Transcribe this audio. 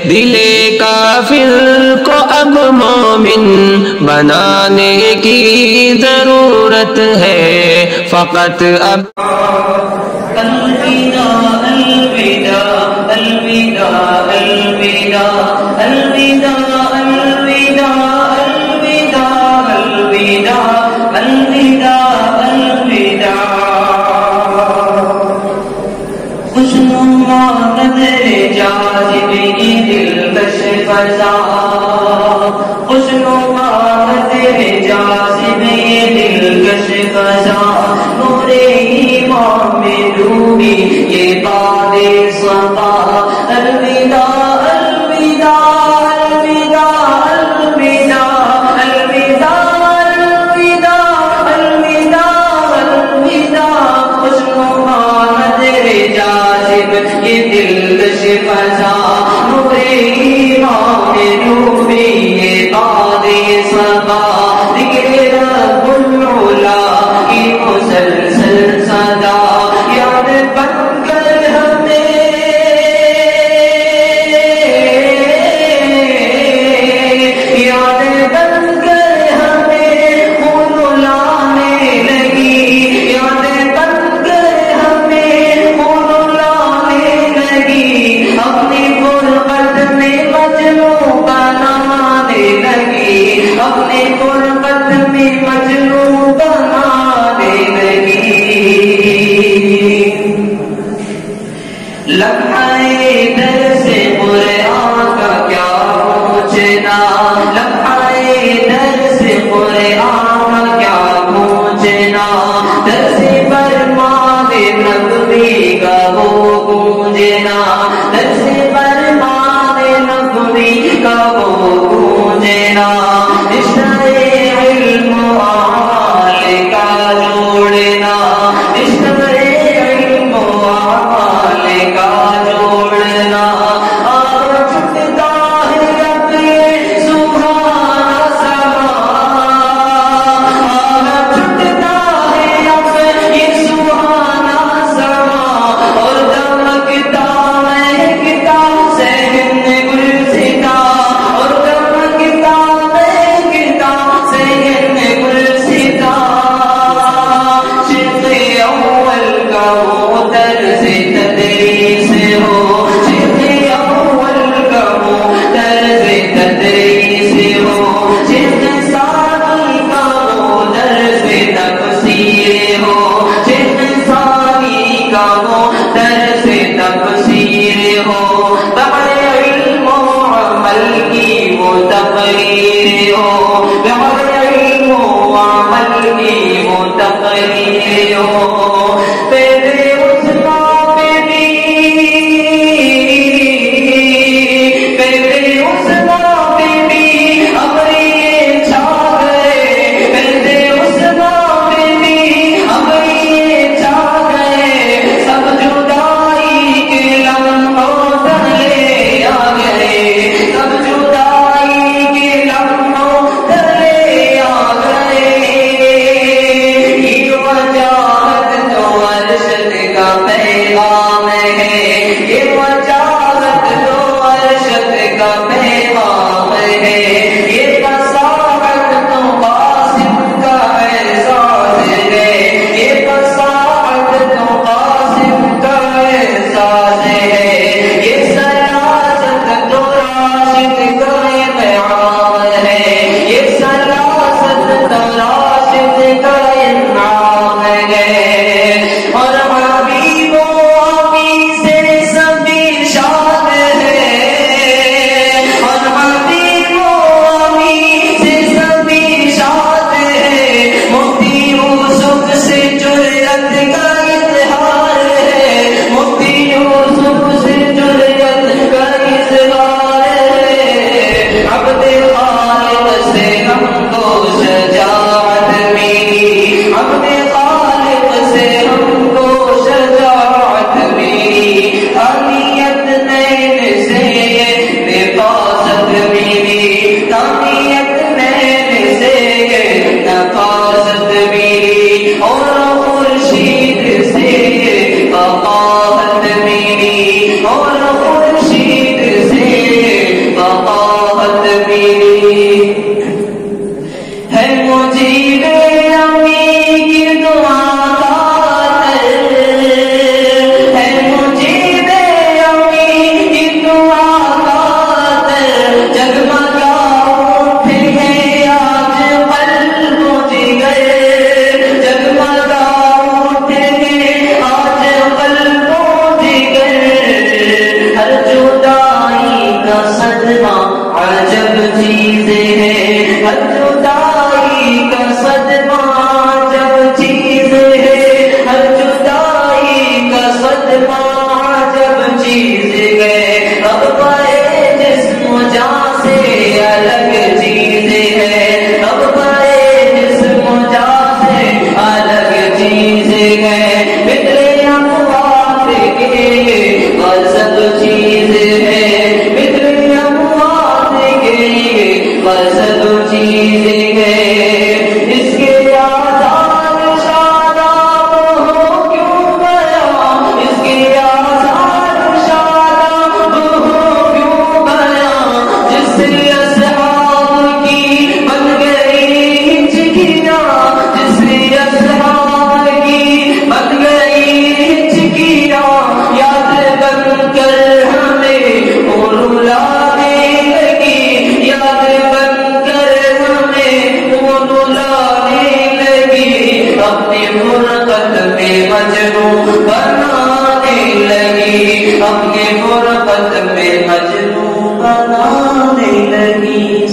دل کافر کو اب مومن بنانے کی ضرورت ہے فقط اب الوداع الوداع الوداع الوداع الوداع الوداع الوداع الوداع الوداع الوداع خوشنما نظر جاذب یہ دلکش فضا خوشنما نظر جاذب یہ دلکش فضا نور ایمان میں ڈوبی یہ باد صفا الوداع الوداع الوداع الوداع الوداع الوداع الوداع الوداع خوشنما نظر جاذب یہ دلکش فضا نور ایمان میں ڈوبی یہ باد صفا ذکر رب العلا کی مسلسل صدا یاد بن کر ہمیں یاد بن کر ہمیں خون لانے لگی یاد بن کر ہمیں خون لانے لگی اپنی غربت میں مجنوں بنانے لگی اپنی غربت میں مجنوں بنانے لگی لمحۂ در سے قرآن کا کیا پوچھنا لمحۂ در سے قرآن کا کیا پوچھنا درس فرمان نبوی کا وہ گونجنا درس فرمان نبوی کا وہ گونجنا رشتہ علم و عمل کا جوڑنا رشتہ علم و عمل کا جوڑنا آج چھٹتا ہے اب یہ سبحان سما آج چھٹتا ہے اب یہ سبحان سما اور دمکتا مہکتا صحن گلستا اور دمکتا مہکتا صحن گلستا شیخ اول کا وہ طرز تدریس ہو شیخ اول کا وہ طرز تدریس ہو شیخ ثانی کا وہ درس تفسیر ہو شیخ ثانی کا وہ درس تفسیر ہو بحر علم و عمل کی وہ تقریر ہو بحر علم و عمل کی وہ تقریر ہو پیدے عثما پہ بھی پیدے عثما پہ بھی ابریے چھا گئے پیدے عثما پہ بھی ابریے چھا گئے سب جدائی کے لمحوں تلے آ گئے سب جدائی کے لمحوں تلے آ گئے یہ وجاہت تو ارشد کا پیغام ہے یہ وجاہت تو ارشد کا پیغام ہے یہ فصاحت تو قاسم کا احساس ہے یہ فصاحت تو قاسم کا احساس ہے یہ سیاست تو راشد کا انعام ہے یہ سیاست تو راشد کا انعام ہے اور حبیب و آمی سے سبھی شاد ہے اور حبیب و آمی سے سبھی شاد ہے مفتی یوسف سے جرأت کا اظہار ہے مفتی یوسف سے جرأت کا اظہار ہے عبد خالق سے ہم کو شجاعت ملی عبد خالق سے ہم کو شجاعت ملی تانیت نین سے یہ نفاست ملی تانیت نین سے یہ نفاست ملی اور خورشید سے یہ وقاحت ملی اور خورشید سے میں مجنون بنانے لگی، اب یہ فرقت میں مجنون بنانے لگی.